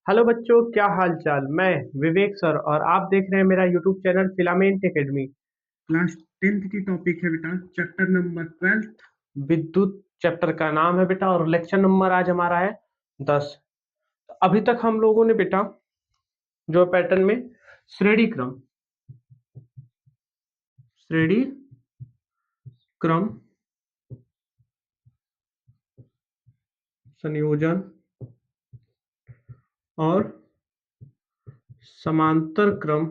Hello बच्चों, क्या हाल चाल। मैं विवेक सर और आप देख रहे हैं मेरा YouTube channel filament academy. Class 10th की टॉपिक है बेटा, चैप्टर नंबर 12 विद्युत चैप्टर का नाम है बेटा, और लेक्चर नंबर आज हमारा है 10। अभी तक हम लोगों ने बेटा जो पैटर्न में श्रेणी क्रम श्रेणी क्रम संयोजन और समांतर क्रम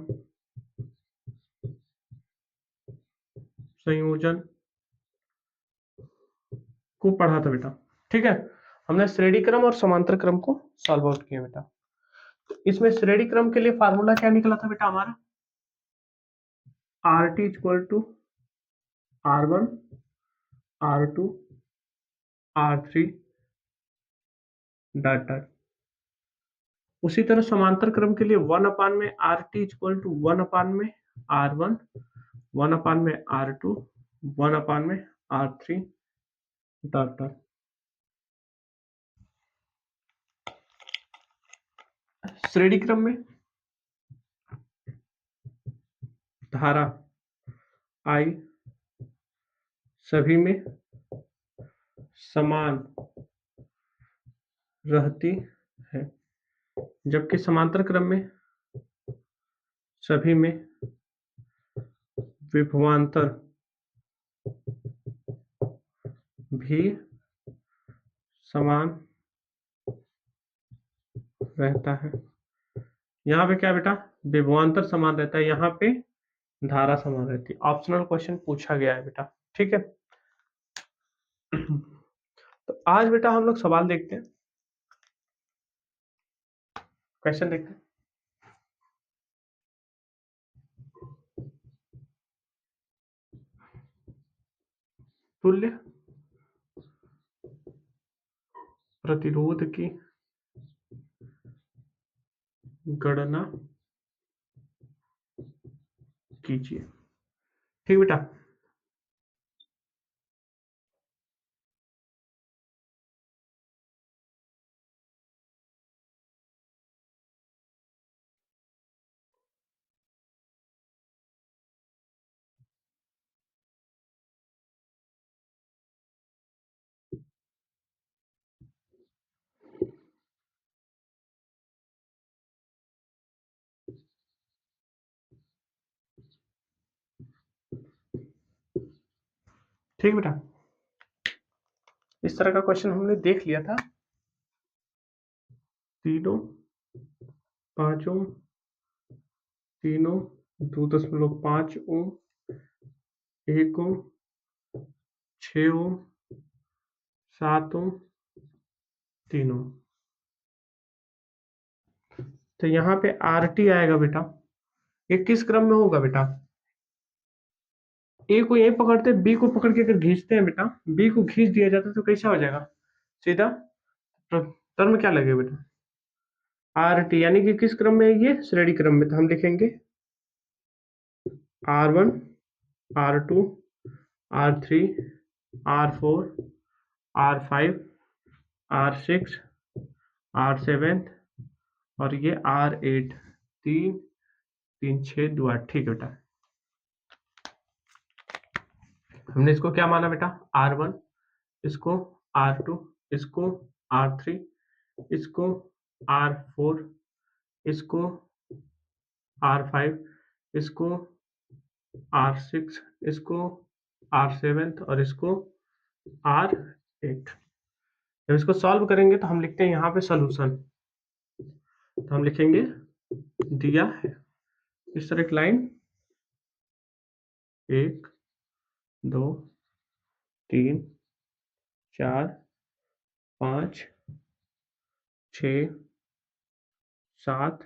संयोजन को पढ़ा था बेटा। ठीक है, हमने श्रेणी क्रम और समांतर क्रम को सॉल्व आउट किया बेटा। इसमें श्रेणी क्रम के लिए फार्मूला क्या निकला था बेटा हमारा, R T equal to R1 R2 R3 dot dot. उसी तरह समांतर क्रम के लिए 1 अपान में R T equal to 1 upon में R1 1 अपान में R2 1 अपान में R3 डॉट डॉट। श्रेणी क्रम में धारा I सभी में समान रहती है, जबकि समांतर क्रम में सभी में विभवांतर भी समान रहता है। यहाँ पे क्या बेटा, विभवांतर समान रहता है, यहाँ पे धारा समान रहती है। ऑप्शनल क्वेश्चन पूछा गया है बेटा। ठीक है, तो आज बेटा हम लोग सवाल देखते हैं, क्वेश्चन देखते हैं। तुल्य प्रतिरोध की गणना कीजिए। ठीक बेटा, ठीक बेटा, इस तरह का क्वेश्चन हमने देख लिया था। तीनों 5 ओम, तीनों 2.5 ओम, 1 ओम, 6 ओम, 7 ओम, 3 ओम। तो यहाँ पे आर टी आएगा बेटा, ये किस क्रम में होगा बेटा, ए को यहीं पकड़ते, बी को पकड़ के अगर खींचते हैं बेटा, बी को खींच दिया जाता तो कैसा हो जाएगा, सीधा टर्म क्या लगेगा बेटा, आर टी, यानी कि किस क्रम में है ये, श्रेणी क्रम में। तो हम लिखेंगे R1 R2 R3 R4 R5 R6 R7 और ये R8, 3 3 6 2 8। ठीक है बेटा, हमने इसको क्या माना बेटा, R1, इसको R2, इसको R3, इसको R4, इसको R5, इसको R6, इसको R7 और इसको R8। जब इसको सॉल्व करेंगे तो हम लिखते हैं यहाँ पे सॉल्यूशन। तो हम लिखेंगे दिया है, इस तरह एक लाइन, 1 2 3 4 5 6 7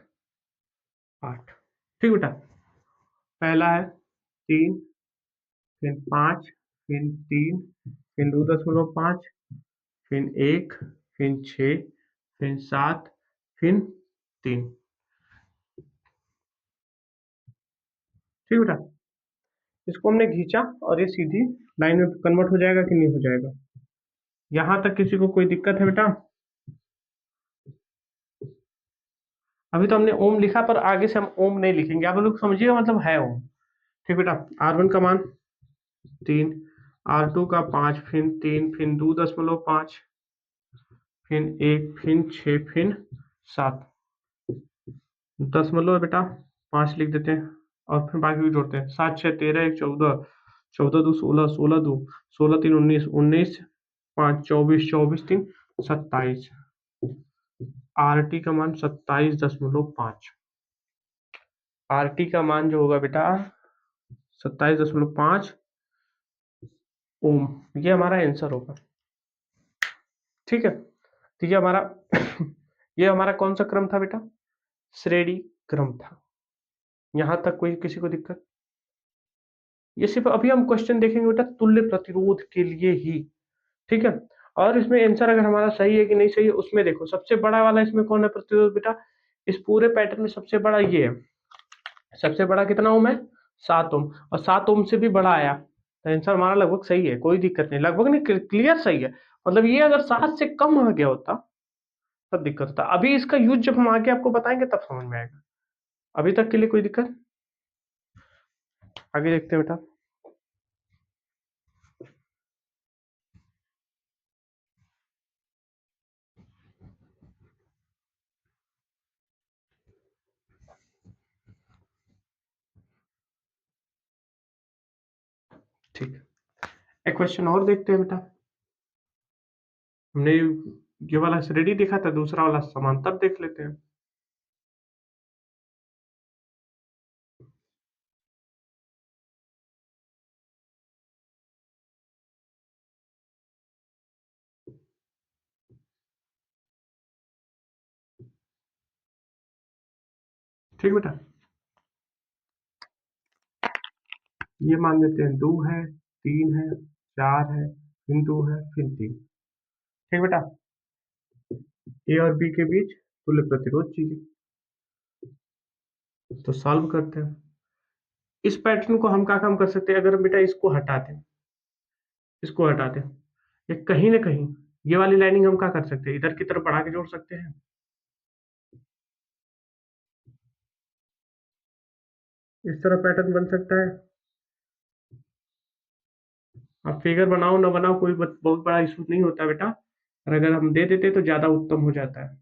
8। ठीक बेटा, पहला है 3, फिर 5, फिर 3, फिर 2.5, फिर 1, फिर 6, फिर 7, फिर 3। ठीक बेटा, इसको हमने खींचा और ये सीधी लाइन में कन्वर्ट हो जाएगा कि नहीं हो जाएगा। यहाँ तक किसी को कोई दिक्कत है बेटा? अभी तो हमने ओम लिखा, पर आगे से हम ओम नहीं लिखेंगे, आप लोग समझिएगा, मतलब है ओम। ठीक बेटा, R1 का मान 3, R2 का 5, फिर 3, फिर 2.5, फिर 1, फिर 6, फिर 7 दशमलव बेटा 5 लिख देते हैं, और फिर बाकी भी जोड़ते हैं। 7 6 13, 1 14, 14 2 16, 16 2 16 3 19, 19 5 24, 24 3 27। RT का मान 27.5। RT का मान जो होगा बेटा 27.5 ओम, ये हमारा आंसर होगा। ठीक है, तो ये हमारा ये हमारा कौन सा क्रम था बेटा? श्रेणी क्रम था। यहां तक कोई किसी को दिक्कत? ये सिर्फ अभी हम क्वेश्चन देखेंगे बेटा तुल्य प्रतिरोध के लिए ही। ठीक है, और इसमें आंसर अगर हमारा सही है कि नहीं सही है उसमें देखो, सबसे बड़ा वाला इसमें कौन है प्रतिरोध बेटा? इस पूरे पैटर्न में सबसे बड़ा ये है। सबसे बड़ा कितना ओम है? 7 ओम, और 7 ओम से भी बड़ा आया, तो आंसर हमारा लगभग सही है, कोई दिक्कत नहीं, लगभग नहीं, क्लियर सही है। मतलब ये अगर 7 से कम हो गया होता तब दिक्कत होता। अभी इसका यूज जब हम आगे आपको बताएंगे तब समझ में आएगा। अभी तक के लिए कोई दिक्कत? आगे देखते हैं बेटा। ठीक है, एक क्वेश्चन और देखते हैं बेटा। हमने ये वाला रेडी देखा था, दूसरा वाला समांतर देख लेते हैं। ठीक बेटा, ये मान लेते हैं 2 है, 3 है, 4 है, फिर 2 है, फिर 3। ठीक बेटा, ए और बी के बीच तुल्य प्रतिरोध चाहिए, तो सॉल्व करते हैं। इस पैटर्न को हम क्या काम कर सकते हैं? अगर हम बेटा इसको हटा दें, इसको हटा दें, या कहीं ना कहीं ये वाली लाइनिंग हम क्या कर सकते हैं? इधर की तरफ बढ़ा के जोड़ सकते हैं। इस तरह पैटर्न बन सकता है। आप फिगर बनाओ ना बनाओ, कोई बहुत बड़ा इशू नहीं होता बेटा, और अगर हम दे देते तो ज्यादा उत्तम हो जाता है।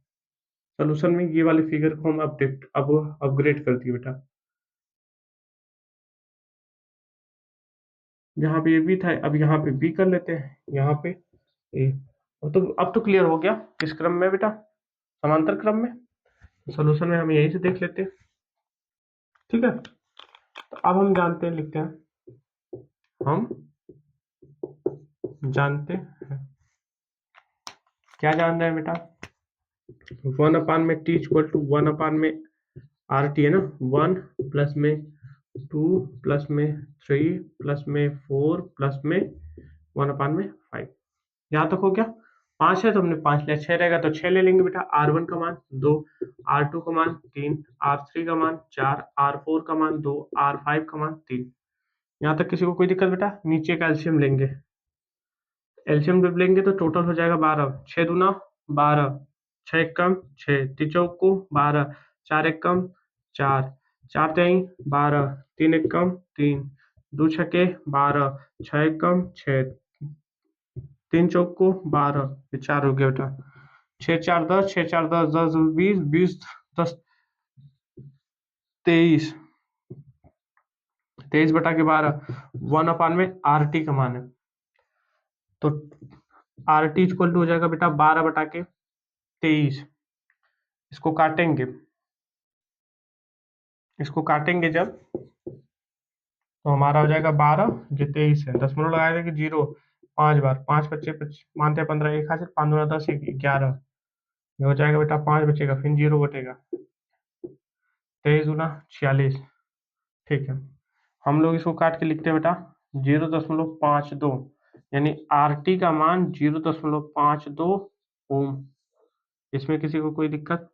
सोल्यूशन में ये वाले फिगर को हम अपग्रेड कर दिए बेटा। यहाँ पे ये बी था, अब यहाँ पे बी कर लेते हैं, यहाँ पे ए। तो अब तो क्लियर हो गया किस क्रम में बेटा? समांतर क्रम में। सोल्यूशन में हम यहीं से देख लेते हैं। ठीक है, तो अब हम जानते हैं, लिखते हैं, हम जानते हैं, क्या जान रहे हैं बेटा? 1 अपान में टी इक्वल टू 1 अपान में आर टी है ना, 1 प्लस में 2 प्लस में 3 प्लस में 4 प्लस में 1/5। यहाँ तक हो गया। 5 है तो हमने 5 लिया, 6 रहेगा तो 6 ले लेंगे बेटा। R1 का मान 2, R2 का मान 3, R3 का मान 4, R4 का मान 2, R5 का मान 3। यहाँ तक किसी को कोई दिक्कत बेटा? नीचे का एल्शियम लेंगे, एल्शियम जब लेंगे तो टोटल हो जाएगा 12, 6 दूना 12, 6 एक कम 6, तिचौक को 12, 4 एक कम 4, 4 तेई 12, 3 एक कम 3, 2 छके 12, 6 एक कम 6, 3 चौक को 12, ये 4 हो गया बेटा। 6 4 10, 6 4 10, 10 20, 20 10 23, 23/12। 1 अपान में आर टी का मान है, तो आर टी इक्वल टू हो जाएगा बेटा 12/23। इसको काटेंगे, इसको काटेंगे जब, तो हमारा हो जाएगा 12, जो 23 है, दशमलव लगाया था कि 0 5 बार, 5 बच्चे मानते हैं 15, एक हाथ से 5 दूना 10, 11, ये हो जाएगा बेटा 5 बचेगा, फिर 0 बटेगा, 23 दूना 46। ठीक है, हम लोग इसको काट के लिखते हैं बेटा 0.52, यानी आर टी का मान 0.52 ओम। इसमें किसी को कोई दिक्कत?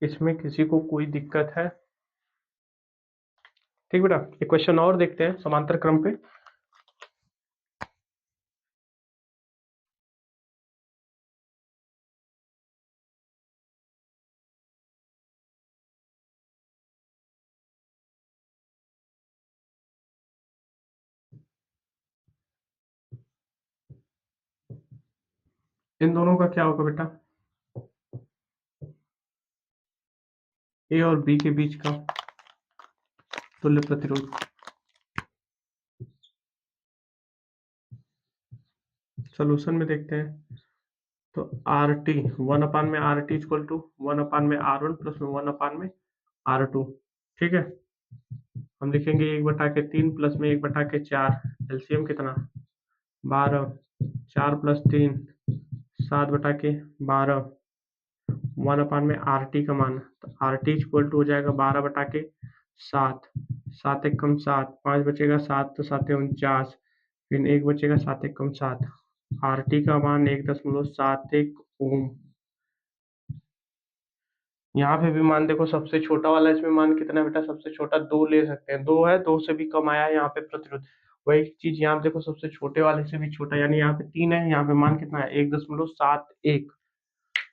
इसमें किसी को कोई दिक्कत है? ठीक बेटा, एक क्वेश्चन और देखते हैं समांतर क्रम पे। इन दोनों का क्या होगा बेटा? ए और बी के बीच का तुल्य प्रतिरोध। सोल्यूशन में देखते हैं। तो आर टी 1/में RT = 1/में R1 प्लस में 1/में R2। ठीक है, हम लिखेंगे 1/3 प्लस में 1/4। एलसीएम कितना? 12। 4 + 3 7/12। 1/में RT का मान, तो RT हो जाएगा 12/7। 7 × 7 5 बचेगा, 7 तो 7 49, फिर 1 बचेगा, 7 × 7। RT का मान 1.71 ओम। यहाँ पे भी मान देखो, सबसे छोटा वाला इसमें मान कितना है बेटा? सबसे छोटा 2 ले सकते हैं, 2 है, 2 से भी कम आया है यहाँ पे प्रतिरोध। वही चीज यहाँ पे देखो, सबसे छोटे वाले से भी छोटा, यानी यहाँ पे 3 है, यहाँ पे मान कितना है? 1.71।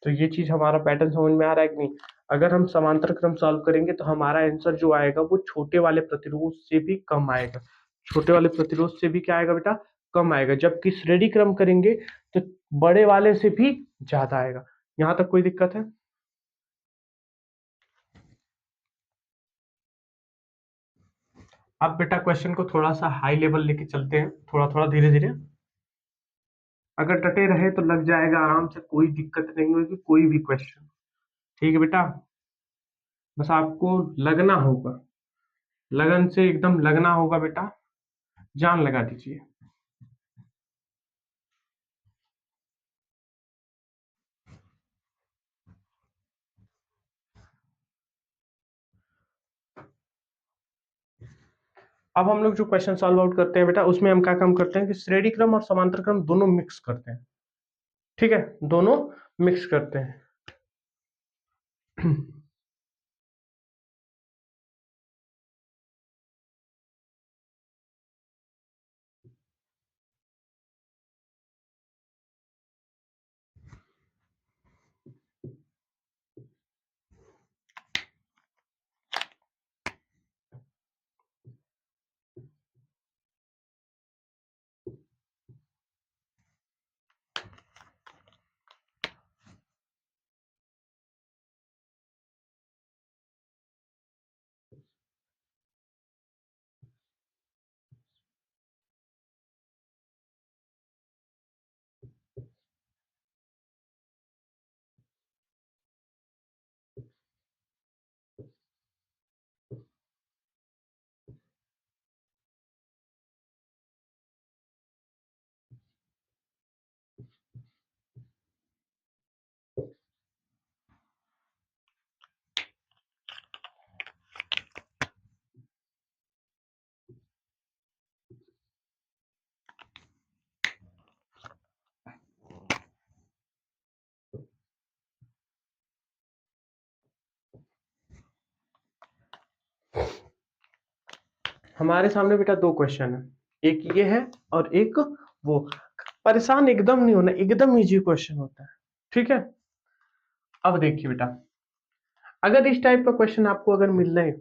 तो ये चीज हमारा पैटर्न समझ में आ रहा है कि नहीं? अगर हम समांतर क्रम सॉल्व करेंगे तो हमारा आंसर जो आएगा वो छोटे वाले प्रतिरोध से भी कम आएगा। छोटे वाले प्रतिरोध से भी क्या आएगा बेटा? कम आएगा। जबकि श्रेणी क्रम करेंगे तो बड़े वाले से भी ज्यादा आएगा। यहाँ तक कोई दिक्कत है? अब बेटा क्वेश्चन को थोड़ा सा हाई लेवल लेके चलते हैं, थोड़ा थोड़ा धीरे धीरे। अगर डटे रहे तो लग जाएगा आराम से, कोई दिक्कत नहीं होगी कोई भी क्वेश्चन। ठीक है बेटा, बस आपको लगना होगा, लगन से एकदम लगना होगा बेटा, जान लगा दीजिए। अब हम लोग जो क्वेश्चन सॉल्व आउट करते हैं बेटा, उसमें हम क्या काम करते हैं कि श्रेणी क्रम और समांतर क्रम दोनों मिक्स करते हैं। ठीक है, दोनों मिक्स करते हैं। हमारे सामने बेटा दो क्वेश्चन है, एक ये है और एक वो। परेशान एकदम नहीं होना, एकदम इजी क्वेश्चन होता है। ठीक है, अब देखिए बेटा, अगर इस टाइप का क्वेश्चन आपको अगर मिल रहे,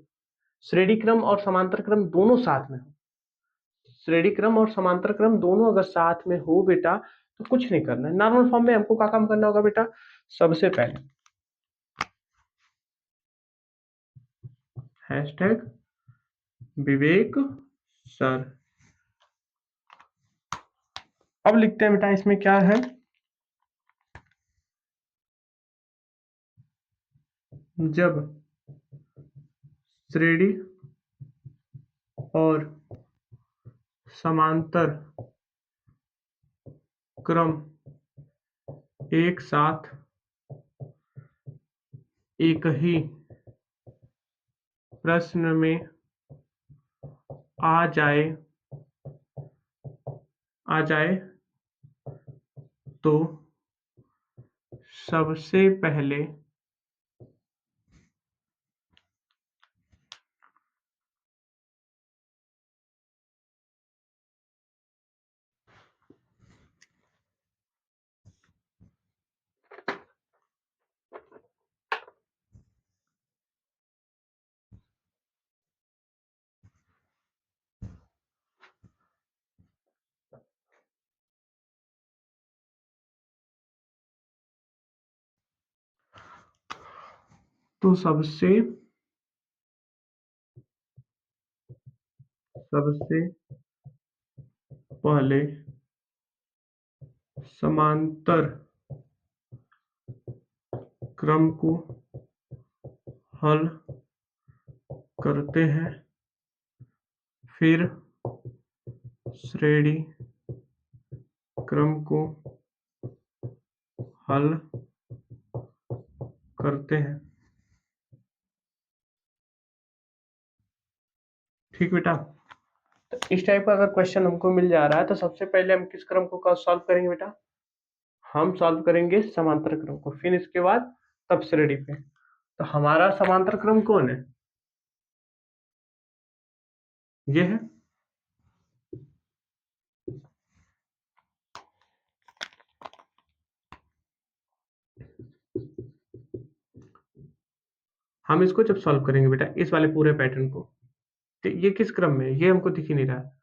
श्रेणी क्रम और समांतर क्रम दोनों साथ में हो, श्रेणी क्रम और समांतर क्रम दोनों अगर साथ में हो बेटा, तो कुछ नहीं करना है। नॉर्मल फॉर्म में हमको क्या काम करना होगा बेटा? सबसे पहले हैशटैग विवेक सर। अब लिखते हैं बेटा, इसमें क्या है? जब श्रेणी और समांतर क्रम एक साथ एक ही प्रश्न में आ जाए आ जाए तो सबसे पहले तो सबसे पहले समांतर क्रम को हल करते हैं, फिर श्रेणी क्रम को हल करते हैं। ठीक बेटा, तो इस टाइप का अगर क्वेश्चन हमको मिल जा रहा है तो सबसे पहले हम किस क्रम को सॉल्व करेंगे बेटा? हम सॉल्व करेंगे समांतर क्रम को, फिर इसके बाद तब श्रेणी पे। तो हमारा समांतर क्रम कौन है? ये है। हम इसको जब सॉल्व करेंगे बेटा इस वाले पूरे पैटर्न को, तो ये किस क्रम में है? ये हमको दिख ही नहीं रहा है।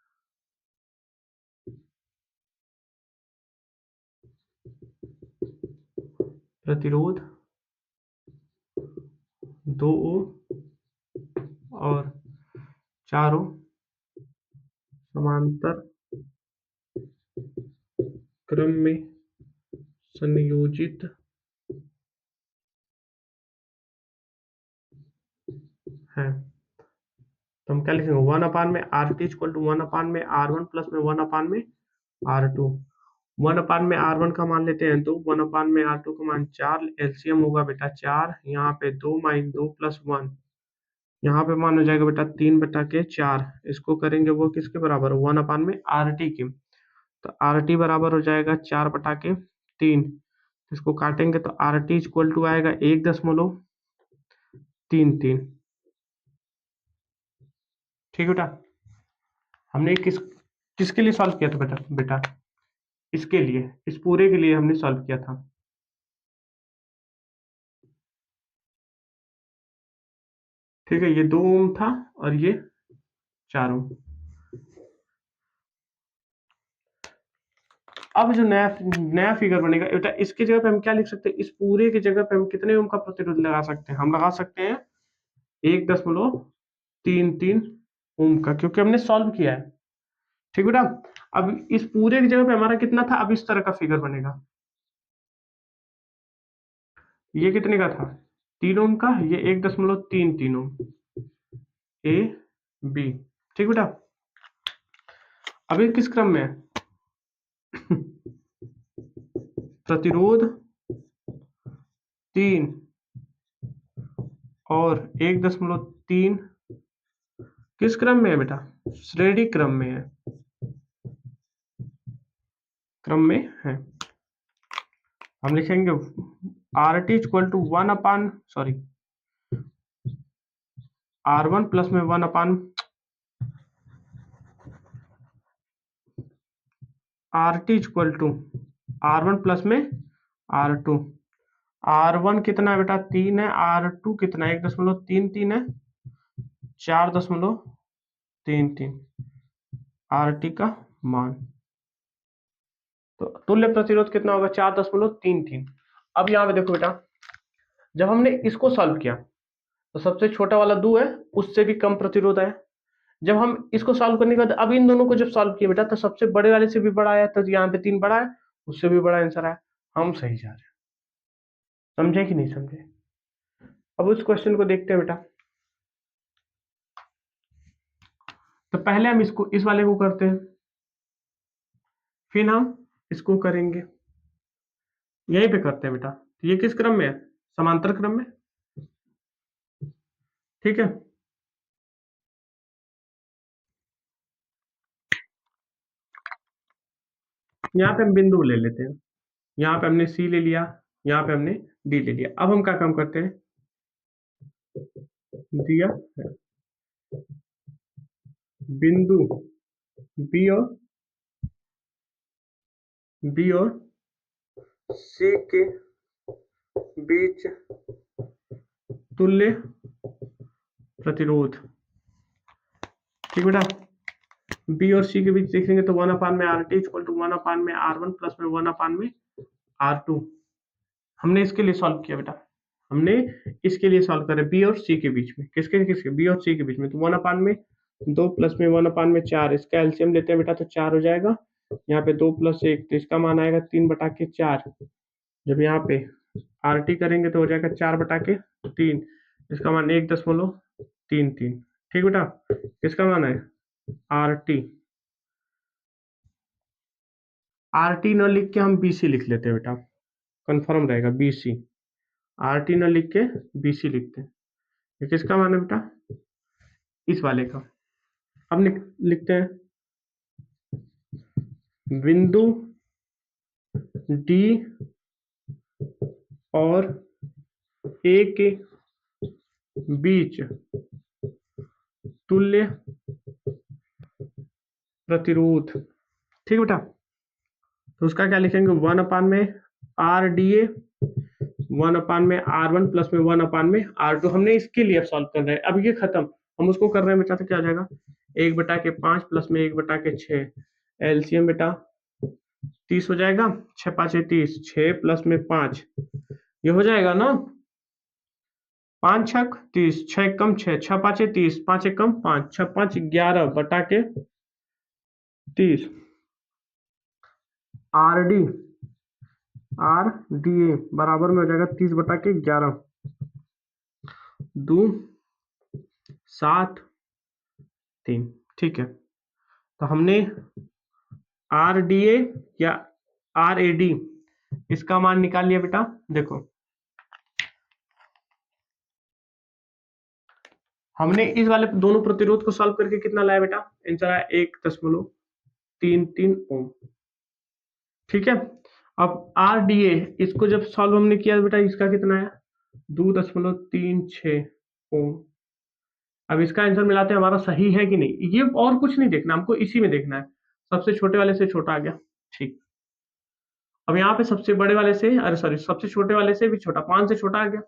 प्रतिरोध 2 ओम और 4 ओम समांतर क्रम में संयोजित है। तो हम क्या लिखेंगे? 1 में आर टी इक्वल टू 1 में R1 प्लस में 1 में R2। 1 में R1 का मान लेते हैं तो 1 में R2 का मान 4, एलसीएम होगा बेटा 4, यहाँ पे 2 - 2 + 1, यहाँ पे मान हो जाएगा बेटा 3/4। इसको करेंगे वो किसके बराबर? 1 में RT की। तो RT बराबर हो जाएगा 4/3। इसको काटेंगे तो RT इक्वल टू आएगा 1.33। ठीक है बेटा, हमने किसके लिए सॉल्व किया था बेटा? इसके लिए, इस पूरे के लिए हमने सॉल्व किया था। ठीक है, ये 2 ओम था और ये 4 ओम। अब जो नया फिगर बनेगा बेटा, इसकी जगह पे हम क्या लिख सकते हैं? इस पूरे की जगह पे हम कितने ओम का प्रतिरोध लगा सकते हैं? हम लगा सकते हैं 1.33 ओम का, क्योंकि हमने सॉल्व किया है। ठीक बेटा, अब इस पूरे की जगह पे हमारा कितना था? अब इस तरह का फिगर बनेगा। ये कितने का था? 3 ओम का। ये 1.33 ओम, ए बी। ठीक बेटा, अब ये किस क्रम में है? प्रतिरोध 3 और 1.3 किस क्रम में है बेटा? श्रेणी क्रम में है। हम लिखेंगे RT इक्वल टू 1 प्लस में 1 RT equal to R1 plus में R2। R1 कितना है बेटा? 3 है। R2 कितना है? 1.33 है। 4.33 RT का मान। तो तुल्य प्रतिरोध कितना होगा? 4.33। अब यहाँ पे देखो बेटा, जब हमने इसको सॉल्व किया तो सबसे छोटा वाला 2 है, उससे भी कम प्रतिरोध आया। जब हम इसको सॉल्व करने के बाद अब इन दोनों को जब सॉल्व किया बेटा, तो सबसे बड़े वाले से भी बड़ा आया, तो यहाँ पे 3 बड़ा है, उससे भी बड़ा आंसर आया। हम सही जा रहे हैं। समझे कि नहीं समझे? अब उस क्वेश्चन को देखते हैं बेटा। तो पहले हम इसको, इस वाले को करते हैं, फिर हम इसको करेंगे। यहीं पे करते हैं बेटा। तो ये किस क्रम में है? समांतर क्रम में। ठीक है, यहाँ पे हम बिंदु ले लेते हैं। यहाँ पे हमने सी ले लिया, यहाँ पे हमने डी ले लिया। अब हम क्या काम करते हैं? दिया है बिंदु बी और सी के बीच तुल्य प्रतिरोध। ठीक बेटा, बी और सी के बीच देखेंगे तो 1 में RT इक्वल टू 1 में R1 प्लस में 1 में R2। हमने इसके लिए सॉल्व किया बेटा। हमने इसके लिए सॉल्व कर रहे बी और सी के बीच में, किसके किसके, बी और सी के बीच में। तो 1 में 2 प्लस में 1/4, इसका एलसीएम लेते हैं बेटा तो 4 हो जाएगा। यहाँ पे 2 प्लस 1 तो इसका मान आएगा 3/4। जब यहाँ पे आर टी करेंगे तो हो जाएगा 4/3, इसका मान 1.33। ठीक बेटा, किसका मान है आर टी। आर टी न लिख के हम बी सी लिख लेते हैं बेटा, कंफर्म रहेगा बी सी। आर टी न लिख के बी सी लिखते हैं। ये किसका मान है बेटा, इस वाले का। अब लिखते हैं बिंदु डी और ए के बीच तुल्य प्रतिरोध। ठीक बेटा, तो उसका क्या लिखेंगे, 1/R dA, 1/R1 प्लस में 1/R2। हमने इसके लिए सॉल्व कर रहे हैं, अब ये खत्म, हम उसको कर रहे हैं बेटा, तो क्या आ जाएगा 1/5 प्लस में 1/6। एलसीएम बेटा 30 हो जाएगा, 6×5 = 30, 6 प्लस में 5, ये हो जाएगा ना 5×6 = 30, 6 कम 6, 6×5 = 30, 5 कम 5, 6×5 = 11/30। आर डी ए बराबर में हो जाएगा 30/11, 2 7 3। ठीक है, तो हमने आर डी ए या आर ए डी इसका मान निकाल लिया बेटा। देखो हमने इस वाले दोनों प्रतिरोध को सॉल्व करके कितना लाया बेटा, आंसर आया 1.33 ओम। ठीक है, अब आर डी ए इसको जब सॉल्व हमने किया बेटा, इसका कितना आया 2.36 ओम। अब इसका आंसर मिलाते हैं, हमारा सही है कि नहीं, ये और कुछ नहीं देखना हमको, इसी में देखना है। सबसे छोटे वाले से छोटा आ गया, ठीक। अब यहाँ पे सबसे बड़े वाले से, अरे सॉरी, सबसे छोटे वाले से भी छोटा, 5 से छोटा आ गया।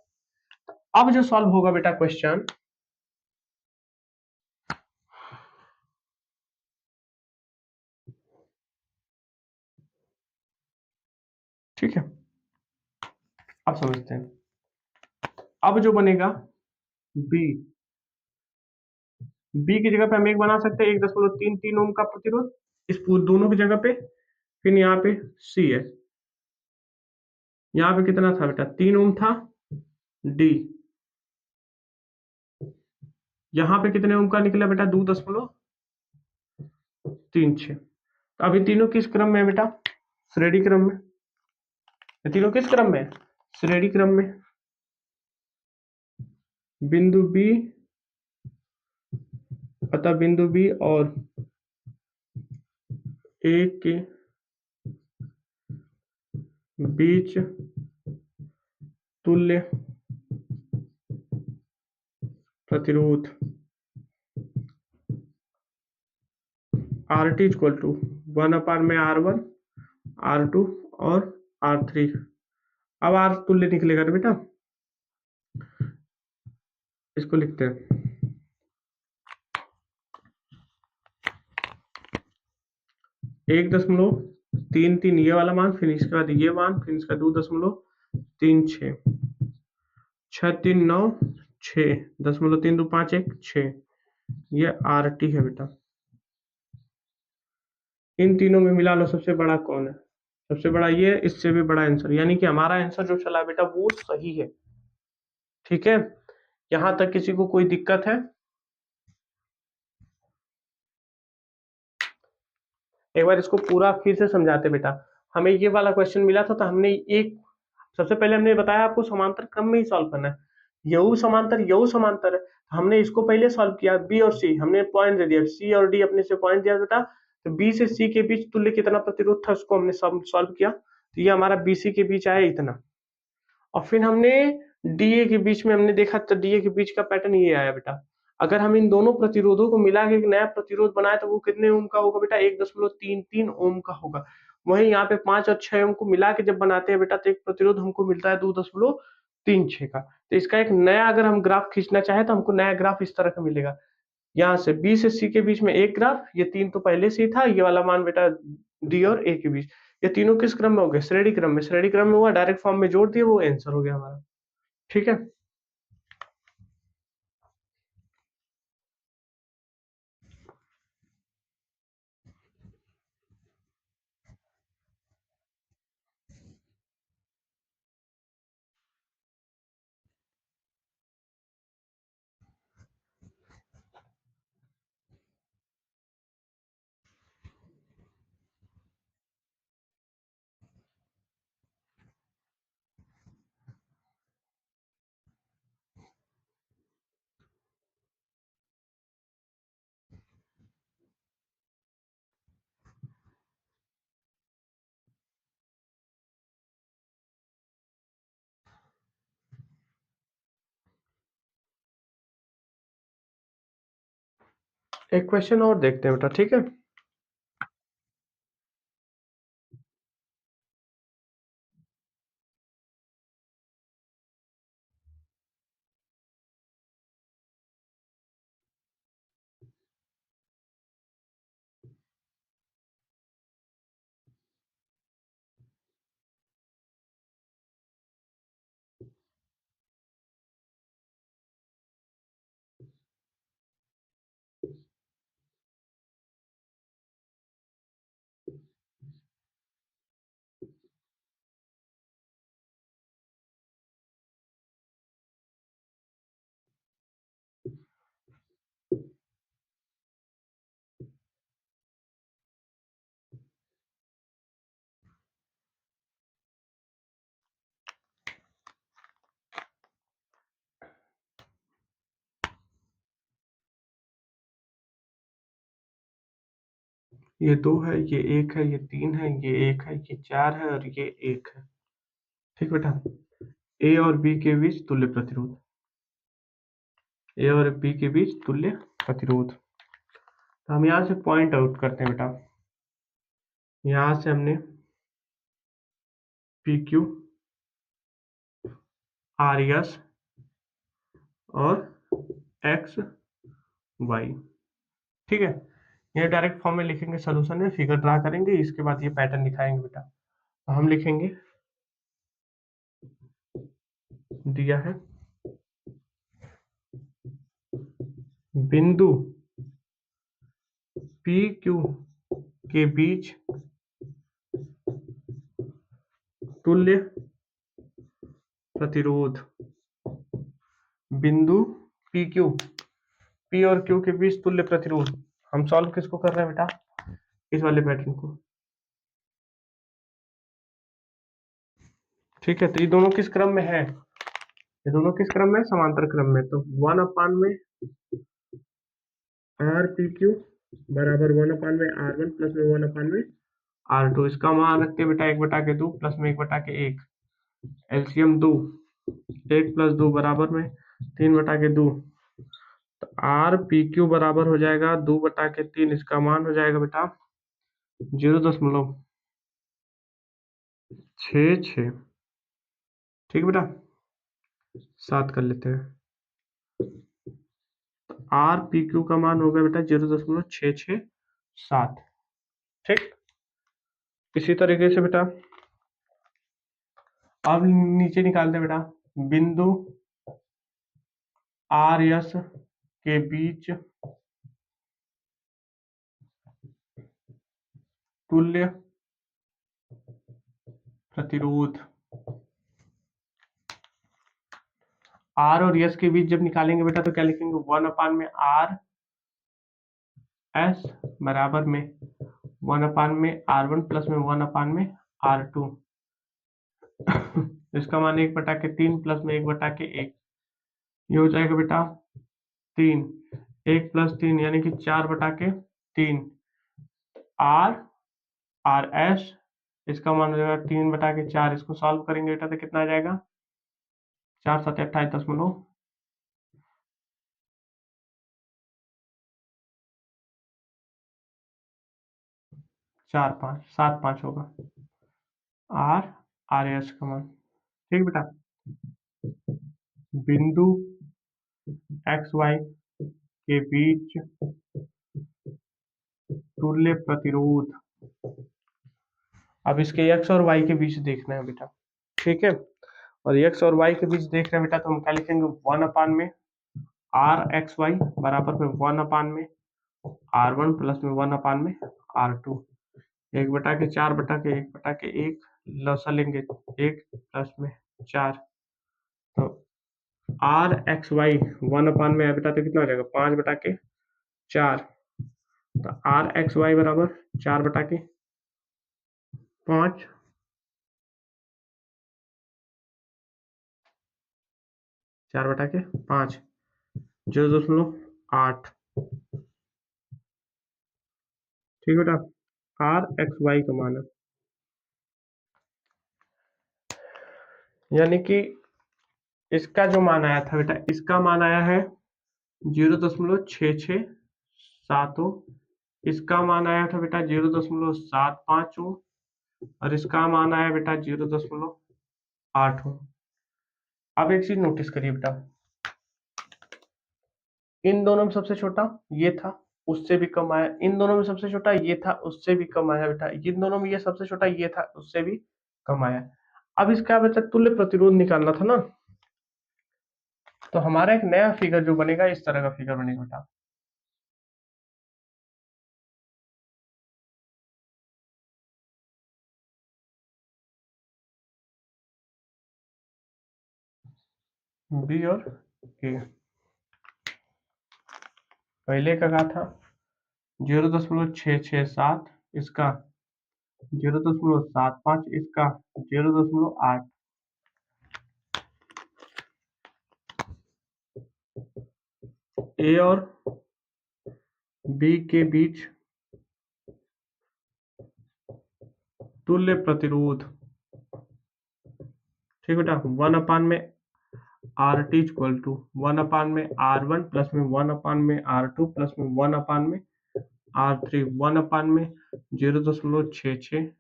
अब जो सॉल्व होगा बेटा क्वेश्चन, ठीक है, अब समझते हैं। अब जो बनेगा बी, बी की जगह पे हम एक बना सकते हैं 1.33 ओम का प्रतिरोध इस दोनों की जगह पे। फिर यहाँ पे सी है, यहाँ पे कितना था बेटा 3 ओम था। डी यहाँ पे कितने ओम का निकला बेटा 2.36। तो अभी तीनों किस क्रम में है बेटा, श्रेणी क्रम में। ये तीनों किस क्रम में है, श्रेणी क्रम में। बिंदु बी अतः बिंदु बी और ए के बीच तुल्य प्रतिरोध are T equal to 1/R1, R2 और R3। अब आर तुल्य निकलेगा ना बेटा, इसको लिखते हैं 1.33 ये वाला मान, फिर इसके बाद ये मान, फिर इसका 2.36, 6×3 = 9, 6 0.3 2 5 1 6, ये आर टी है बेटा। इन तीनों में मिला लो सबसे बड़ा कौन है, सबसे बड़ा ये, इससे भी बड़ा आंसर, यानी कि हमारा आंसर जो चला बेटा वो सही है। ठीक है, यहां तक किसी को कोई दिक्कत है? एक बार इसको पूरा फिर से समझाते बेटा। हमें ये वाला क्वेश्चन मिला था, तो हमने एक, सबसे पहले हमने बताया आपको समांतर क्रम में ही सॉल्व करना है। यहू समांतर है, हमने इसको पहले सॉल्व किया। बी और सी हमने पॉइंट दे दिया, सी और डी अपने से पॉइंट दिया बेटा, तो बी से सी के बीच तुल्य कितना प्रतिरोध था उसको हमने सॉल्व किया, तो ये हमारा बी सी के बीच आया इतना। और फिर हमने डीए के बीच में हमने देखा, तो डीए के बीच का पैटर्न ये आया बेटा। अगर हम इन दोनों प्रतिरोधों को मिला के एक नया प्रतिरोध बनाए तो वो कितने ओम का होगा बेटा, 1.33 ओम का होगा। वहीं यहाँ पे 5 और 6 ओम को मिला के जब बनाते हैं बेटा, तो एक प्रतिरोध हमको मिलता है 2.36 का। तो इसका एक नया अगर हम ग्राफ खींचना चाहे तो हमको नया ग्राफ इस तरह का मिलेगा। यहाँ से बी से सी के बीच में एक ग्राफ, ये 3 तो पहले से ही था, ये वाला मान बेटा डी और ए के बीच। ये तीनों किस क्रम में हो गए, श्रेणी क्रम में। श्रेणी क्रम में हुआ, डायरेक्ट फॉर्म में जोड़ दिए, वो आंसर हो गया हमारा। ठीक है। एक क्वेश्चन और देखते हैं बेटा, ठीक है। ये 2 है, ये 1 है, ये 3 है, ये 1 है, ये 4 है और ये 1 है। ठीक बेटा। ए और बी के बीच तुल्य प्रतिरोध। ए और बी के बीच तुल्य प्रतिरोध। तो हम यहाँ से पॉइंट आउट करते हैं बेटा। यहाँ से हमने पी क्यू, आर एस और एक्स वाई। ठीक है। ये डायरेक्ट फॉर्म में लिखेंगे, सोल्यूशन में फिगर ड्रा करेंगे, इसके बाद ये पैटर्न दिखाएंगे बेटा। तो हम लिखेंगे, दिया है बिंदु पी क्यू के बीच तुल्य प्रतिरोध। बिंदु पी क्यू, पी और क्यू के बीच तुल्य प्रतिरोध। हम सॉल्व किसको कर रहे हैं बेटा? इस वाले पैटर्न को। ठीक है। तो ये दोनों किस क्रम में है? ये दोनों किस क्रम में? समांतर क्रम में। तो 1/में आर पी क्यू बराबर 1/में आर वन प्लस में 1/में आर टू। इसका मान रखते हैं बेटा 1/2 प्लस में 1/1। एलसीएम 2, 1 प्लस 2 बराबर में 3/2। तो आर पी क्यू बराबर हो जाएगा 2/3। इसका मान हो जाएगा बेटा 0.66। ठीक है बेटा। 7 कर लेते हैं। आर पी क्यू का मान होगा बेटा 0.667। ठीक। इसी तरीके से बेटा अब नीचे निकालते हैं बेटा, बिंदु आर एस के बीच तुल्य प्रतिरोध। आर और यस के बीच जब निकालेंगे बेटा तो क्या लिखेंगे? 1/आर एस बराबर में 1/आर वन प्लस में 1/आर टू। इसका मान 1/3 प्लस में 1/1। ये हो जाएगा बेटा 3। 1 + 3 यानी कि 4/3। आर आर एस, इसका मान हो जाएगा 3/4। इसको सॉल्व करेंगे बेटा तो कितना आ जाएगा? 4×7 = 28 दशमलव 45, 75 होगा आर आर एस का मान। ठीक बेटा। बिंदु एक्स वाई के बीच तुल्य प्रतिरोध। अब इसके एक्स और वाई के बीच देखना है बेटा। ठीक है। और एक्स और वाई के बीच देख रहे हैं बेटा, तो हम क्या लिखेंगे, 1/में आर एक्स वाई बराबर में 1/R1 प्लस में 1/में R2। 1/4 1/1 लसा लेंगे 1 + में 4, तो आर एक्स वाई 1/में है बेटा, तो कितना हो जाएगा 5/4। तो आर एक्स वाई बराबर 4/5, 4/5, 0.8। ठीक बेटा, आर एक्स वाई का मान है, यानी कि इसका जो मान आया था बेटा, इसका मान आया है 0.6670। इसका मान आया था बेटा 0.75 और इसका मान आया बेटा 0.8। अब एक चीज नोटिस करिए बेटा, इन दोनों में सबसे छोटा ये था, उससे भी कम आया। इन दोनों में सबसे छोटा ये था, उससे भी कम आया बेटा। इन दोनों में ये सबसे छोटा ये था, उससे भी कम आया। अब इसका बेटा तुल्य प्रतिरोध निकालना था ना, तो हमारा एक नया फिगर जो बनेगा, इस तरह का फिगर बनेगा बेटा। बी और ए, पहले का था 0.667, इसका 0.75, इसका 0.8। ए और बी के बीच तुल्य प्रतिरोध, ठीक बेटा, 1/में R T equal to 1/R1 plus में 1/R2 प्लस में 1/R3, 1/में 0.66,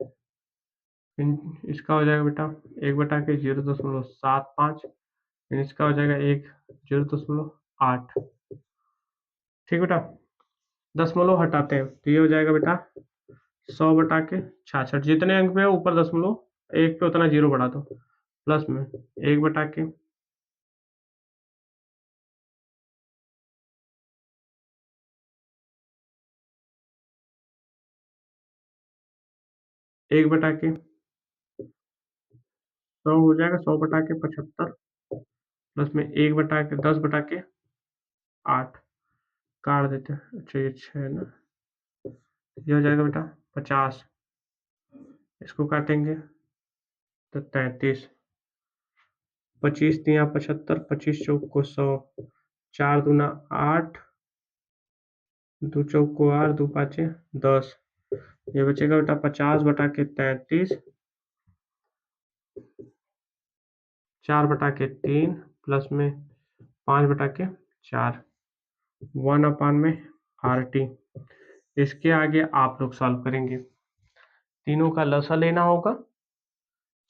इसका हो जाएगा बेटा 1/0.75, इसका हो जाएगा 0.8। ठीक बेटा, दशमलव हटाते हैं तो ये हो जाएगा बेटा 100/66। जितने अंक पे है ऊपर दशमलव एक पे उतना जीरो बढ़ा दो, प्लस में 1/, 1/100 हो जाएगा, 100/75 प्लस में 10/8 काट देते हैं। अच्छा ये 6 है ना, ये हो जाएगा बेटा 50, इसको काटेंगे तो 33, 25×75, 25×4 = 100, 4×2 = 8, 2×4 = 8, 2×5 = 10। ये बचेगा बेटा 50/33, 4/3 प्लस में 5/4, 1/RT। इसके आगे आप लोग सॉल्व करेंगे, तीनों का लसा लेना होगा।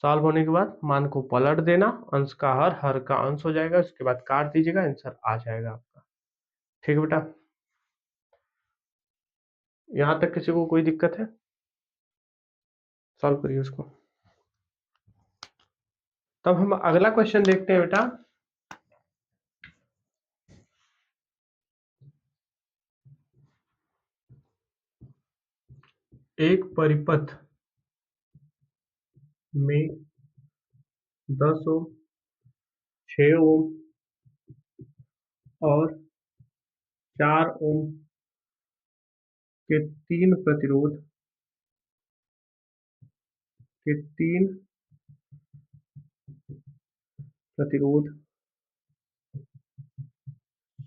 सॉल्व होने के बाद मान को पलट देना, अंश का हर, हर का अंश हो जाएगा, उसके बाद काट दीजिएगा, आंसर आ जाएगा आपका। ठीक है बेटा, यहाँ तक किसी को कोई दिक्कत है? सॉल्व करिए उसको। तब हम अगला क्वेश्चन देखते हैं बेटा। एक परिपथ में 10 ओम, 6 ओम और 4 ओम के तीन प्रतिरोध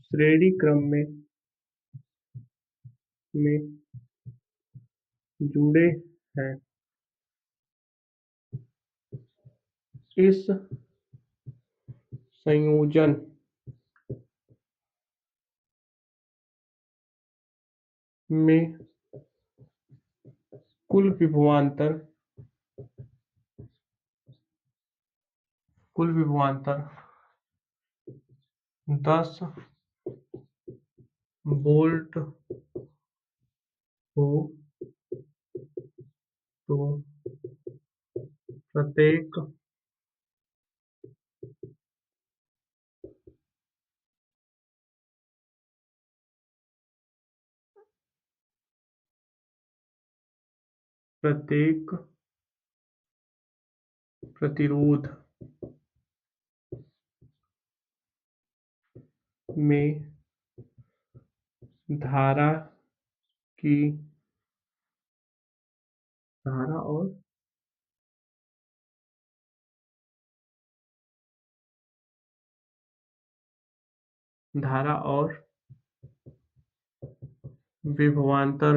श्रेणी क्रम में जुड़े हैं। इस संयोजन में कुल विभवांतर 10 वोल्ट हो, तो प्रत्येक प्रत्येक प्रतिरोध में धारा की धारा और धारा और विभवांतर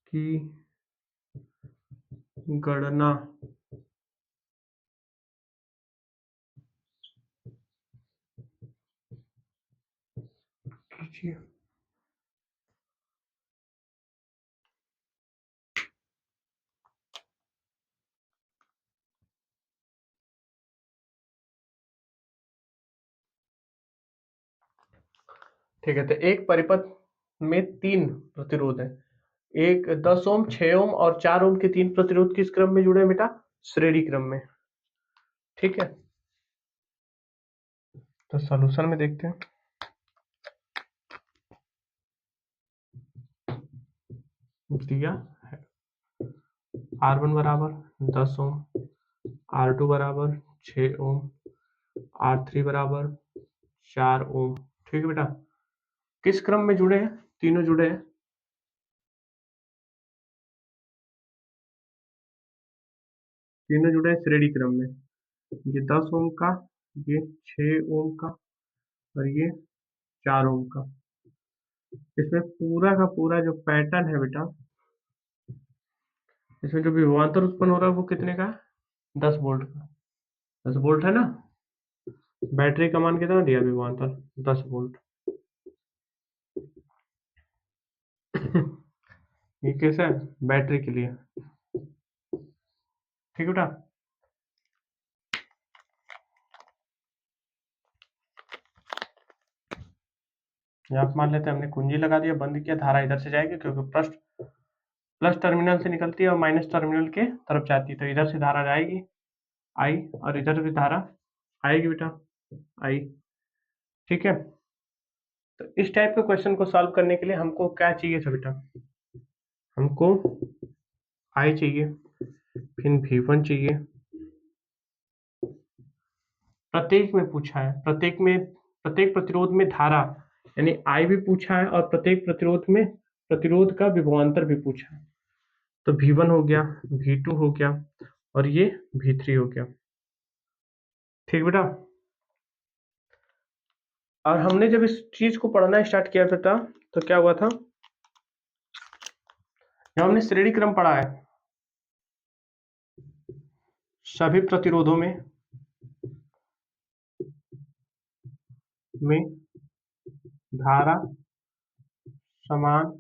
की गणना कीजिए। ठीक है, तो एक परिपथ में 3 प्रतिरोध है। एक 10 ओम, 6 ओम और 4 ओम के 3 प्रतिरोध किस क्रम में जुड़े हैं बेटा? श्रेणी क्रम में। ठीक है, तो सॉल्यूशन में देखते हैं। दिया है R1 बराबर 10 ओम, R2 बराबर 6 ओम, R3 बराबर 4 ओम। ठीक है बेटा, किस क्रम में जुड़े हैं? तीनों जुड़े हैं, तीनों जुड़े हैं श्रेणी क्रम में। ये 10 ओम का, ये 6 ओम का और ये 4 ओम का। इसमें पूरा का पूरा जो पैटर्न है बेटा, इसमें जो विभवांतर उत्पन्न हो रहा है वो कितने का है? 10 वोल्ट का। 10 वोल्ट है ना। बैटरी का मान कितना दिया विभवांतर? 10 वोल्ट। ये कैसा है? बैटरी के लिए। ठीक है बेटा, यहाँ पे मान लेते हैं हमने कुंजी लगा दिया, बंद किया, धारा इधर से जाएगी क्योंकि प्लस टर्मिनल से निकलती है और माइनस टर्मिनल के तरफ जाती है, तो इधर से धारा जाएगी आई और इधर भी धारा आएगी बेटा आई। ठीक है, तो इस टाइप के क्वेश्चन को सॉल्व करने के लिए हमको क्या चाहिए था बेटा? हमको आई चाहिए, फिर V1 चाहिए। प्रत्येक में पूछा है, प्रत्येक प्रतिरोध में धारा यानी आई भी पूछा है और प्रत्येक प्रतिरोध में प्रतिरोध का विभवांतर भी पूछा है। तो V1 हो गया, V2 हो गया और ये V3 हो गया। ठीक बेटा, और हमने जब इस चीज को पढ़ना स्टार्ट किया बेटा तो क्या हुआ था? जब हमने श्रेणी क्रम पढ़ा है, सभी प्रतिरोधों में धारा समान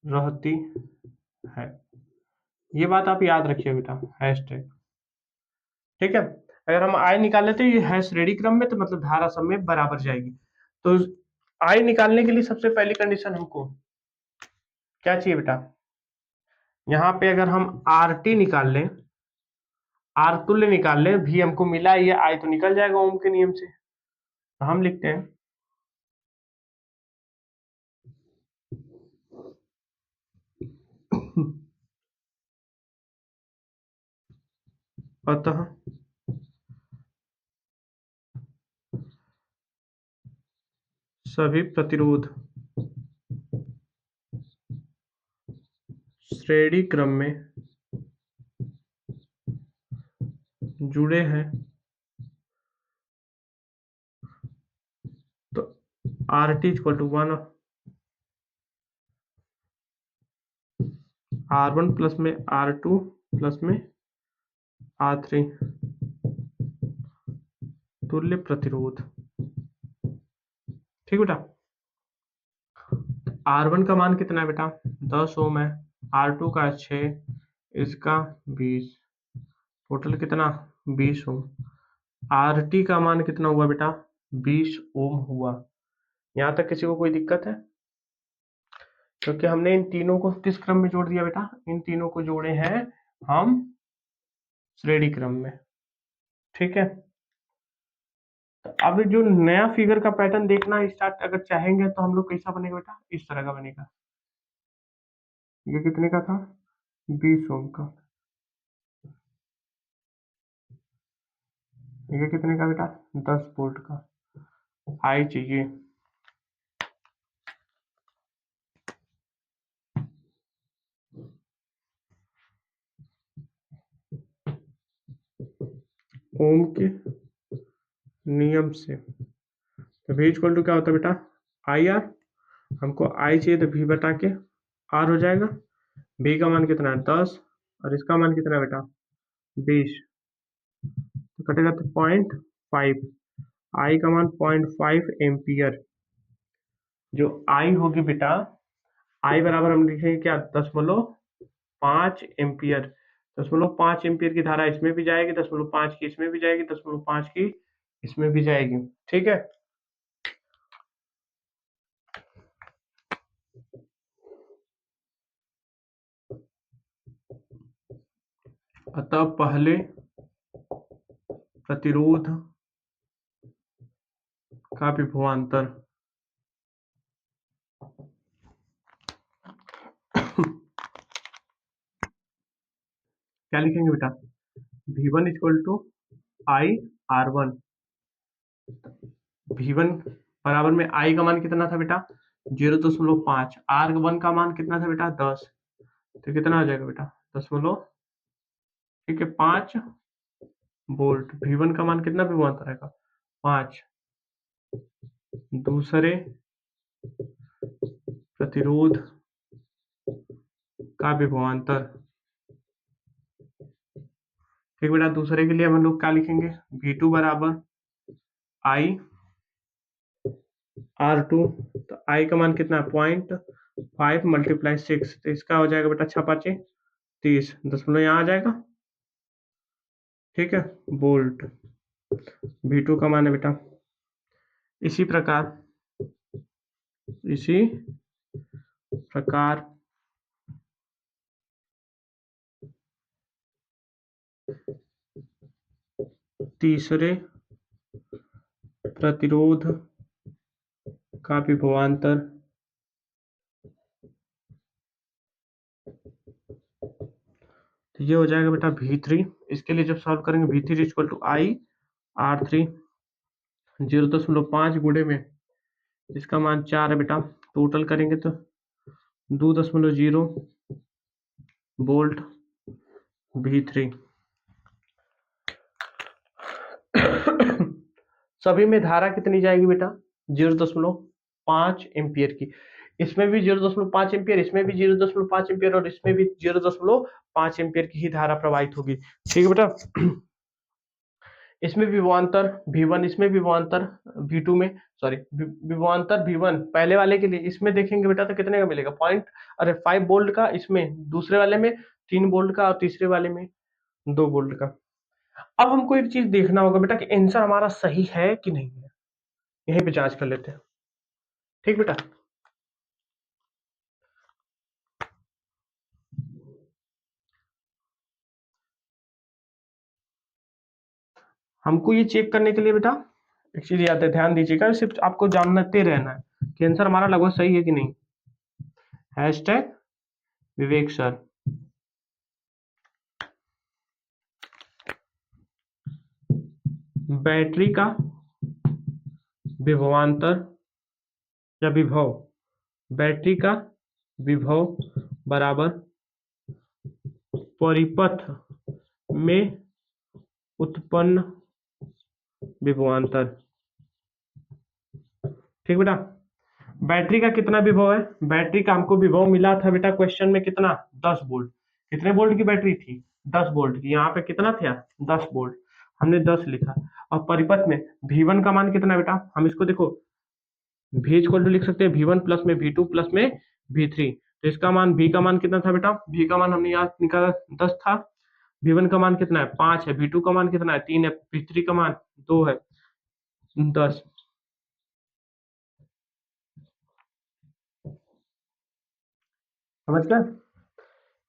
रहती है। ये बात आप याद रखिए बेटा, हैशटैग। ठीक है, अगर हम आई निकाल लेते हैं ये है श्रेणी क्रम में, तो मतलब धारा सब में बराबर जाएगी। तो आई निकालने के लिए सबसे पहली कंडीशन हमको क्या चाहिए बेटा? यहाँ पे अगर हम आर टी निकाल लें, आर तुल्य निकाल लें, भी हमको मिला, ये आई तो निकल जाएगा ओम के नियम से। तो हम लिखते हैं अतः सभी प्रतिरोध श्रेणी क्रम में जुड़े हैं, तो R T equal to 1 R1 plus में R2 प्लस में R3 तुल्य प्रतिरोध। ठीक बेटा, R1 का मान कितना है बेटा? 10 ओम है, R2 का 6, इसका 20, टोटल कितना? 20 ओम। RT का मान कितना हुआ बेटा? 20 ओम हुआ। यहाँ तक किसी को कोई दिक्कत है? क्योंकि हमने इन तीनों को किस क्रम में जोड़ दिया बेटा? इन तीनों को जोड़े हैं हम श्रेणी क्रम में। ठीक है, तो अब जो नया फिगर का पैटर्न देखना स्टार्ट अगर चाहेंगे तो हम लोग कैसा बनेगा बेटा? इस तरह का बनेगा। ये कितने का था? 20 ओम का। ये कितने का बेटा? 10 वोल्ट का। आई चाहिए। ओम के नियम से तो V इक्वल टू क्या होता है बेटा? I R. हमको आई चाहिए तो V बटा के आर हो जाएगा। V का मान कितना है? 10। और इसका मान कितना है बेटा? 20। तो कटेगा तो 0.5। आई का मान 0.5 एम्पियर। जो आई होगी बेटा, आई बराबर हम लिखेंगे क्या? 0.5 एम्पियर। 0.5 एम्पियर की धारा इसमें भी जाएगी, 0.5 की इसमें भी जाएगी, 0.5 की इसमें भी जाएगी। ठीक है। अतः पहले प्रतिरोध का विभवांतर क्या लिखेंगे बेटा? V1 equal to I R one. V1 बराबर में आई का मान कितना था बेटा? 0.5। आर वन का मान कितना था बेटा? 10। तो कितना आ जाएगा बेटा? 10, ठीक है, 5 वोल्ट। V1 का मान कितना विभवांतर रहेगा? 5। दूसरे प्रतिरोध का विभवांतर। ठीक बेटा, दूसरे के लिए हम लोग क्या लिखेंगे? V2 बराबर आई आर टू। तो आई का मान कितना है? 0.5 मल्टीप्लाई 6। तो इसका हो जाएगा बेटा 6×5 = 30। 10 यहाँ आ जाएगा। ठीक है, वोल्ट। V2 का मान है बेटा। इसी प्रकार तीसरे प्रतिरोध का विभवांतर तो ये हो जाएगा बेटा V3। इसके लिए जब सॉल्व करेंगे V3 equal to I R three. 0.5 गुणे में इसका मान 4 है बेटा। टोटल करेंगे तो 2.0 वोल्ट V3। सभी में धारा कितनी जाएगी बेटा? 0.5 एम्पियर की। इसमें भी 0.5 एम्पियर, इसमें भी 0.5 एम्पियर और इसमें भी 0.5 एम्पियर की ही धारा प्रवाहित होगी। ठीक है बेटा। इसमें विभवांतर V1, इसमें विभवांतर V2 में, सॉरी विभवांतर V1 पहले वाले के लिए इसमें देखेंगे बेटा तो कितने का मिलेगा? 5 वोल्ट का। इसमें दूसरे वाले में 3 वोल्ट का और तीसरे वाले में 2 वोल्ट का। अब हमको एक चीज देखना होगा बेटा कि आंसर हमारा सही है कि नहीं है। यहीं पे जांच कर लेते हैं। ठीक बेटा। हमको ये चेक करने के लिए बेटा एक चीज याद है, ध्यान दीजिएगा, सिर्फ आपको जानते रहना है कि आंसर हमारा लगभग सही है कि नहीं। हैशटैग विवेक सर। बैटरी का विभवांतर या विभव, बैटरी का विभव बराबर परिपथ में उत्पन्न विभवांतर। ठीक बेटा। बैटरी का कितना विभव है? बैटरी का हमको विभव मिला था बेटा क्वेश्चन में कितना? 10 वोल्ट। कितने वोल्ट की बैटरी थी? 10 वोल्ट की। यहाँ पे कितना था? 10 वोल्ट। हमने 10 लिखा। और परिपथ में V1 का मान कितना बेटा? हम इसको देखो V इक्वल टू लिख सकते हैं V1 प्लस में V2 प्लस में V3। तो इसका मान V का मान कितना था बेटा? V का मान हमने यहाँ निकाला 10 था। V1 का मान कितना है? 5 है। V2 का मान कितना है? 3 है। V3 का मान 2 है। 10। समझ गया?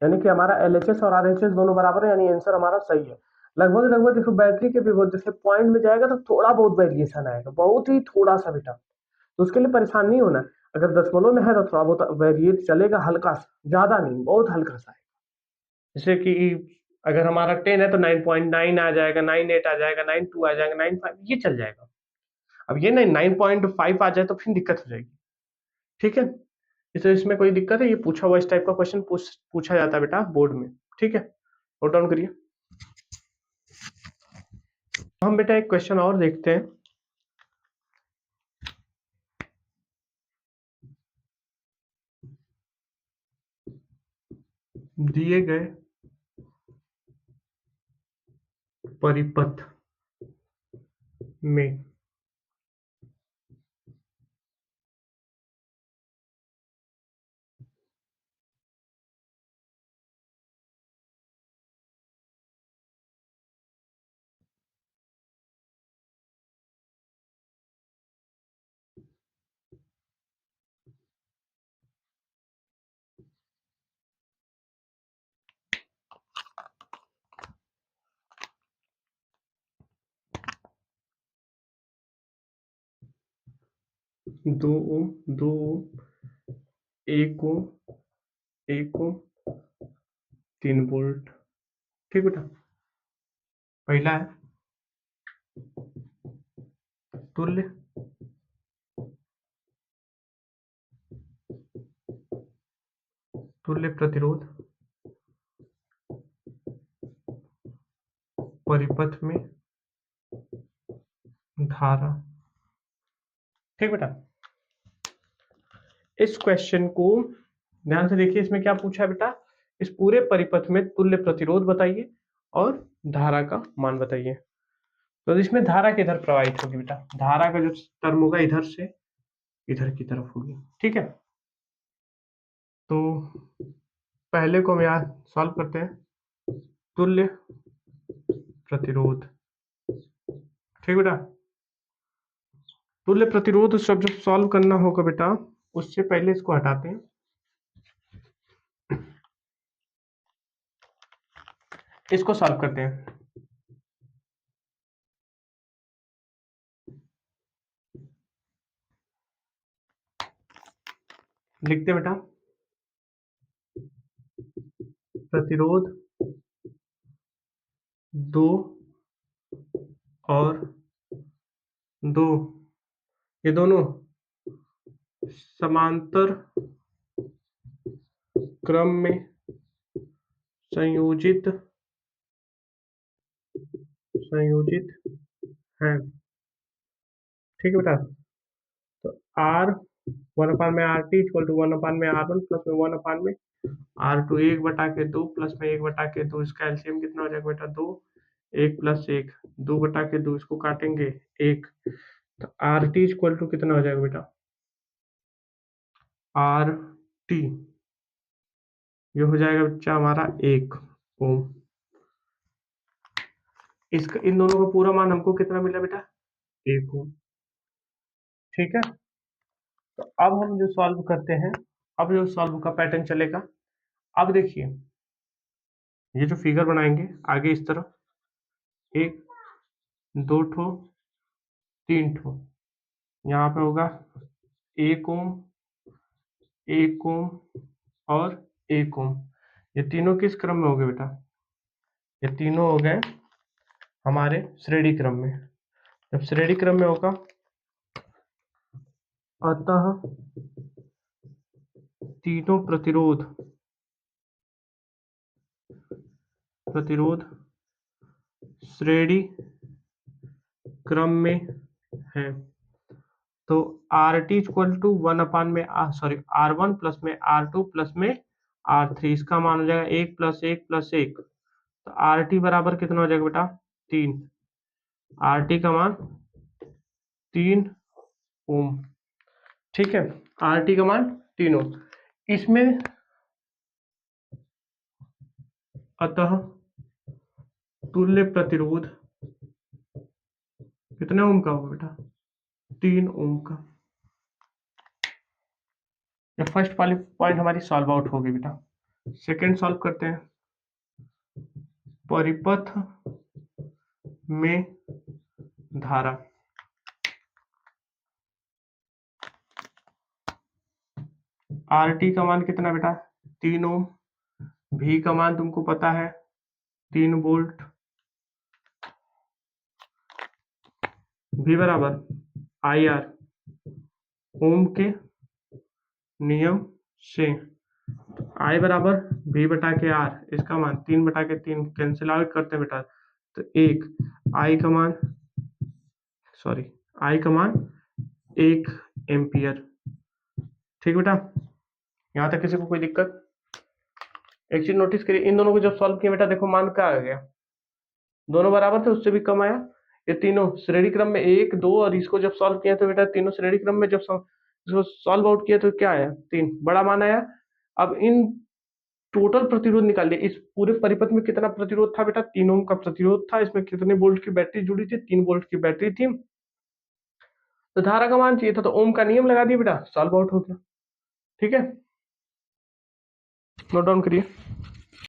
यानी कि हमारा LHS और RHS दोनों बराबर है, यानी आंसर हमारा सही है। लगभग लगभग देखो बैटरी के विभव जैसे पॉइंट में जाएगा तो थोड़ा बहुत वेरिएशन आएगा, बहुत ही थोड़ा सा बेटा। तो उसके लिए परेशान नहीं होना है। अगर दशमलव में है तो थोड़ा बहुत वेरिएट चलेगा, हल्का सा, ज्यादा नहीं, बहुत हल्का सा है। जैसे कि अगर हमारा 10 है तो 9.9 आ जाएगा, 9.8 आ जाएगा, 9.2 आ जाएगा, 9.5 ये चल जाएगा। अब ये नहीं 9.5 आ जाए तो फिर दिक्कत हो जाएगी। ठीक है, इसमें कोई दिक्कत है? ये पूछा हुआ इस टाइप का क्वेश्चन पूछा जाता है बेटा बोर्ड में। ठीक है, नोट डाउन करिए। हम बेटा एक क्वेश्चन और देखते हैं। दिए गए परिपथ में दो ओम, दो ओम, एक ओम, एक ओम, 3 वोल्ट। ठीक बेटा, पहला है तुल्य तुल्य प्रतिरोध परिपथ में धारा। ठीक बेटा, इस क्वेश्चन को ध्यान से देखिए। इसमें क्या पूछा है बेटा? इस पूरे परिपथ में तुल्य प्रतिरोध बताइए और धारा का मान बताइए। तो इसमें धारा किधर प्रवाहित होगी बेटा? धारा का जो टर्म होगा इधर से इधर की तरफ होगी। ठीक है, तो पहले को हम यहाँ सॉल्व करते हैं। तुल्य प्रतिरोध। ठीक बेटा, तुल्य प्रतिरोध सब जब सॉल्व करना होगा बेटा, उससे पहले इसको हटाते हैं। इसको सॉल्व करते हैं। लिखते हैं बेटा, प्रतिरोध 2 और 2 ये दोनों समांतर क्रम में संयोजित संयोजित है। ठीक है बेटा, तो आर 1/r/t = 1/r1 प्लस में 1/में R2 1/2 प्लस में 1/2। इसका एलसीएम कितना हो जाएगा बेटा? 2, 1 प्लस 1, 2/2, इसको काटेंगे 1, तो आर टी इक्वल टू कितना हो जाएगा बेटा? आर टी ये हो जाएगा बच्चा हमारा 1 ओम। इसका इन दोनों का पूरा मान हमको कितना मिला बेटा? 1 ओम। ठीक है, तो अब हम जो सॉल्व करते हैं, अब जो सॉल्व का पैटर्न चलेगा। अब देखिए, ये जो फिगर बनाएंगे आगे इस तरफ, 1, 2 ठो, 3 ठो, यहाँ पे होगा 1 ओम, 1 ओम और 1 ओम। ये तीनों किस क्रम में हो गए बेटा? ये तीनों हो गए हमारे श्रेणी क्रम में। जब श्रेणी क्रम में होगा, अतः तीनों प्रतिरोध प्रतिरोध श्रेणी क्रम में है। तो R T equal to 1/R1 plus में R2 प्लस में R3। इसका मान हो जाएगा 1 + 1 + 1, तो आर टी बराबर कितना हो जाएगा बेटा? 3। आर टी का मान 3 ओम। ठीक है, आर टी का मान 3 ओम। इसमें अतः तुल्य प्रतिरोध कितने ओम का होगा बेटा? 3 ओम का। ये फर्स्ट वाली पॉइंट हमारी सॉल्व आउट होगी बेटा। सेकंड सॉल्व करते हैं। परिपथ में धारा। आर टी का मान कितना बेटा 3 ओम। भी का मान तुमको पता है 3 वोल्ट। भी बराबर आई आर ओम के नियम से। आई बराबर भी बटा के आर, इसका मान 3/3 कैंसिल आउट करते हैं बेटा, तो एक आई का मान, सॉरी आई का मान 1 एम्पियर। ठीक बेटा, यहाँ तक किसी को कोई दिक्कत? एक चीज नोटिस करिए, इन दोनों को जब सॉल्व किया बेटा देखो मान क्या आ गया, दोनों बराबर थे उससे भी कम आया। ये तीनों श्रेणी क्रम में 1 2, और इसको जब सॉल्व किया तो बेटा तीनों श्रेणी क्रम में जब इसको सॉल्व आउट किया तो क्या आया 3, बड़ा मान आया। अब इन टोटल प्रतिरोध निकालिए, इस पूरे परिपथ में कितना प्रतिरोध था बेटा 3 ओम का प्रतिरोध था, इसमें कितने वोल्ट की बैटरी जुड़ी थी 3 वोल्ट की बैटरी थी। तो धारा का मान चाहिए था, तो ओम का नियम लगा दिया बेटा, सॉल्व आउट हो गया। ठीक है, नोट डाउन करिए।